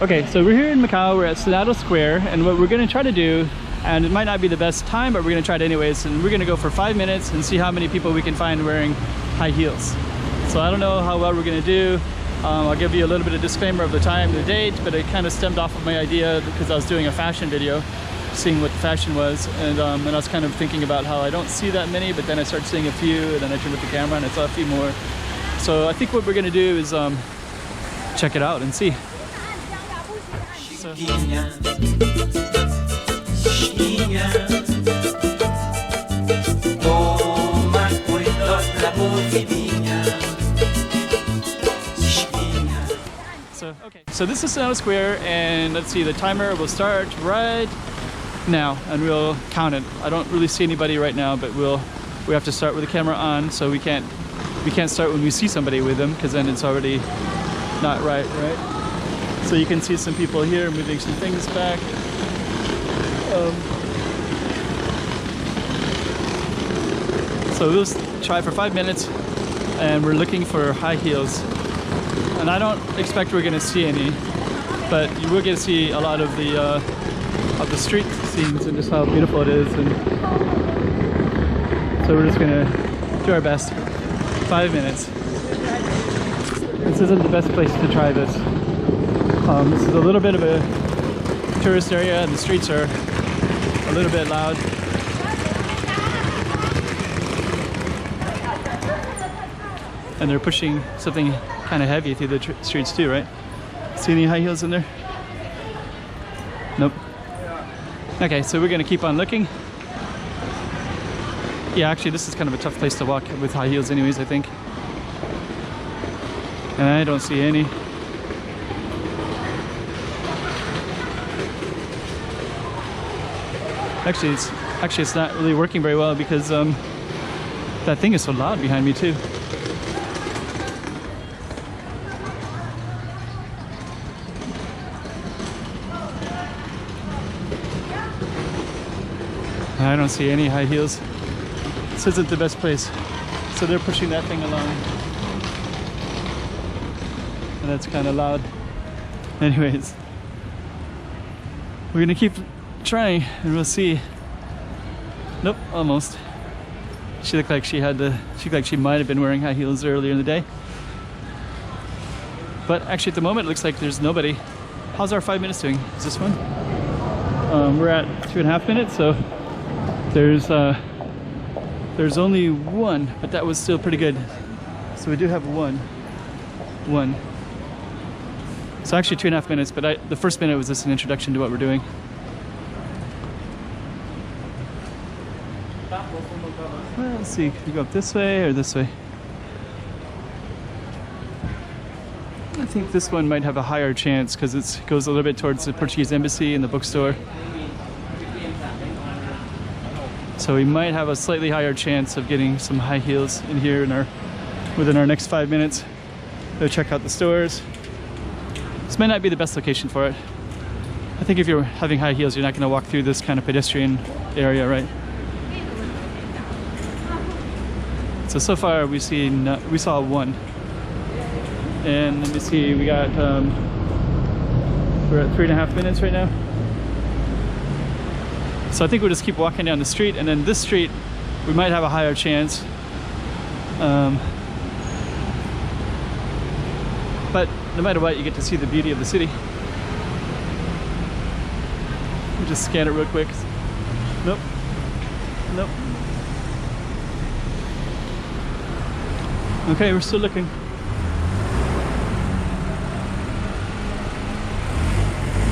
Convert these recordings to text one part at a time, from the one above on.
Okay, so we're here in Macau, we're at Senado Square, and what we're gonna try to do, and it might not be the best time, but we're gonna try it anyways, and we're gonna go for 5 minutes and see how many people we can find wearing high heels. So I don't know how well we're gonna do. I'll give you a little bit of disclaimer of the time, the date, but it kind of stemmed off of my idea because I was doing a fashion video, seeing what the fashion was, and I was kind of thinking about how I don't see that many, but then I started seeing a few, and then I turned up the camera and I saw a few more. So I think what we're gonna do is check it out and see. So. So this is Senado Square, and let's see, the timer will start right now, and we'll count it. I don't really see anybody right now, but we have to start with the camera on, so we can't start when we see somebody with them, because then it's already not right. So you can see some people here moving some things back. So we'll try for 5 minutes, and we're looking for high heels. And I don't expect we're going to see any, but you will get to see a lot of the street scenes and just how beautiful it is. And so we're just going to do our best. 5 minutes. This isn't the best place to try this. This is a little bit of a tourist area, and the streets are a little bit loud. And they're pushing something kind of heavy through the streets too, right? See any high heels in there? Nope. Okay, so we're gonna keep on looking. Yeah, actually this is kind of a tough place to walk with high heels anyways, I think. And I don't see any. Actually it's not really working very well because that thing is so loud behind me too. I don't see any high heels. This isn't the best place. So they're pushing that thing along. And that's kind of loud. Anyways, we're gonna keep trying and we'll see. Nope, almost. She looked like she might have been wearing high heels earlier in the day. But actually at the moment it looks like there's nobody. How's our 5 minutes doing? Is this one? We're at 2.5 minutes, so there's only one, but that was still pretty good. So we do have one. So actually 2.5 minutes, but the first minute was just an introduction to what we're doing. Well, let's see, can we go up this way or this way? I think this one might have a higher chance because it goes a little bit towards the Portuguese embassy and the bookstore. So we might have a slightly higher chance of getting some high heels in here within our next 5 minutes. Go check out the stores. This might not be the best location for it. I think if you're having high heels, you're not going to walk through this kind of pedestrian area, right? So far we saw one. And let me see, we're at 3.5 minutes right now. So I think we'll just keep walking down the street, and then this street we might have a higher chance. But no matter what, you get to see the beauty of the city. We'll just scan it real quick. Nope. Okay, we're still looking.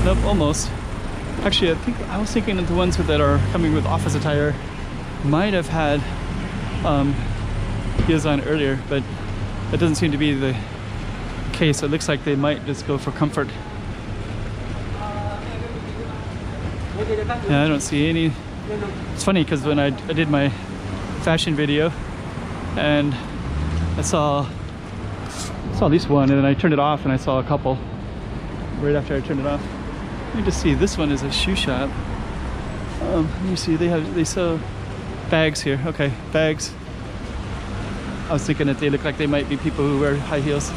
Nope, almost. Actually, I was thinking that the ones that are coming with office attire might have had heels on earlier, but that doesn't seem to be the case. It looks like they might just go for comfort. Yeah, I don't see any. It's funny because when I did my fashion video, and I saw at least one, and then I turned it off, and I saw a couple right after I turned it off. Let me just see, this one is a shoe shop. Let me see, they sell bags here. Okay, bags. I was thinking that they look like they might be people who wear high heels.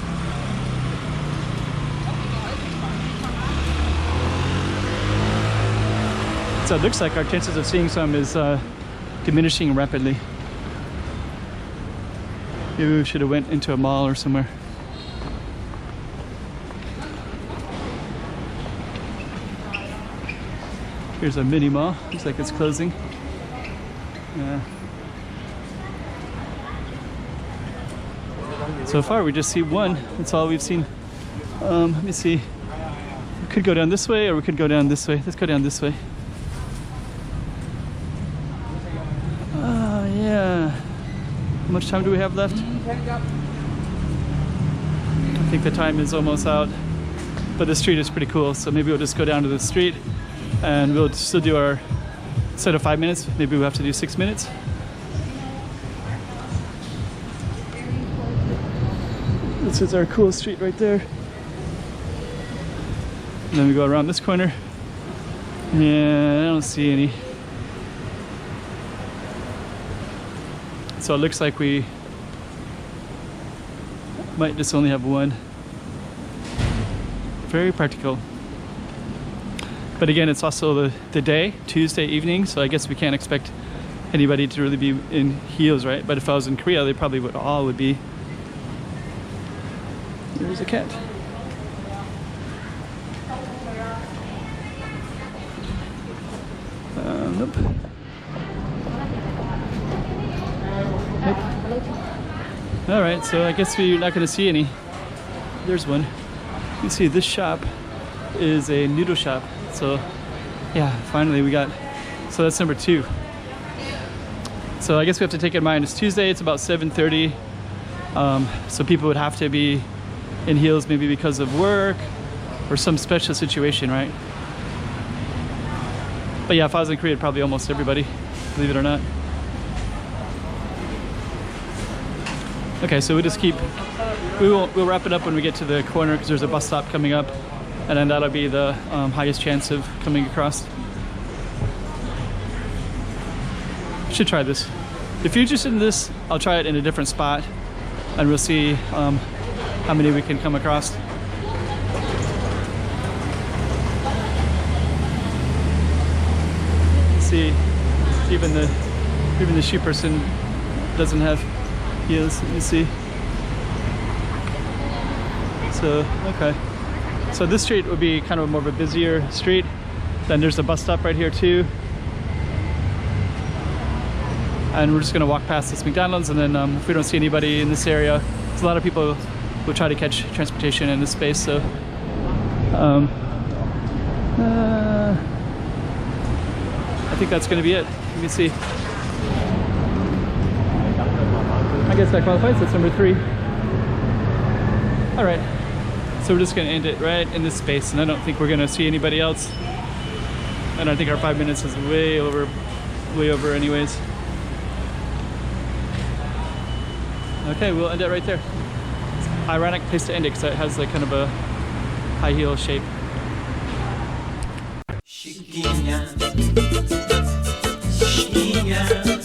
So it looks like our chances of seeing some is diminishing rapidly. Maybe we should have went into a mall or somewhere. Here's a mini mall. Looks like it's closing. Yeah. So far we just see one. That's all we've seen. Let me see. We could go down this way or we could go down this way. Let's go down this way. Yeah. How much time do we have left? I think the time is almost out. But the street is pretty cool, so maybe we'll just go down to the street and we'll still do our set of 5 minutes. Maybe we'll have to do 6 minutes. This is our cool street right there. And then we go around this corner. Yeah, I don't see any. So it looks like we might just only have one. Very practical. But again, it's also the day, Tuesday evening, so I guess we can't expect anybody to really be in heels, right? But if I was in Korea, they probably would be. There's a cat. Nope. Nope. All right, so I guess we're not going to see any. There's one. You see, this shop is a noodle shop. So, yeah, finally we got. So that's number 2. So I guess we have to take in mind it's Tuesday. It's about 7:30. So people would have to be in heels, maybe because of work or some special situation, right? But yeah, if I was in Korea, probably almost everybody, believe it or not. Okay, so we'll wrap it up when we get to the corner because there's a bus stop coming up, and then that'll be the highest chance of coming across. Should try this. If you're interested in this, I'll try it in a different spot, and we'll see how many we can come across. See, even the shoe person doesn't have heels. Let me see. So okay, so this street would be kind of more of a busier street. Then there's a bus stop right here too, and we're just gonna walk past this McDonald's, and then if we don't see anybody in this area, there's a lot of people who try to catch transportation in this space. So I think that's gonna be it. Let me see. I guess that qualifies. That's number 3. All right. So we're just gonna end it right in this space, and I don't think we're gonna see anybody else. And I think our 5 minutes is way over anyways. Okay, we'll end it right there. It's an ironic place to end it because it has like kind of a high heel shape. Chiquinha, chiquinha.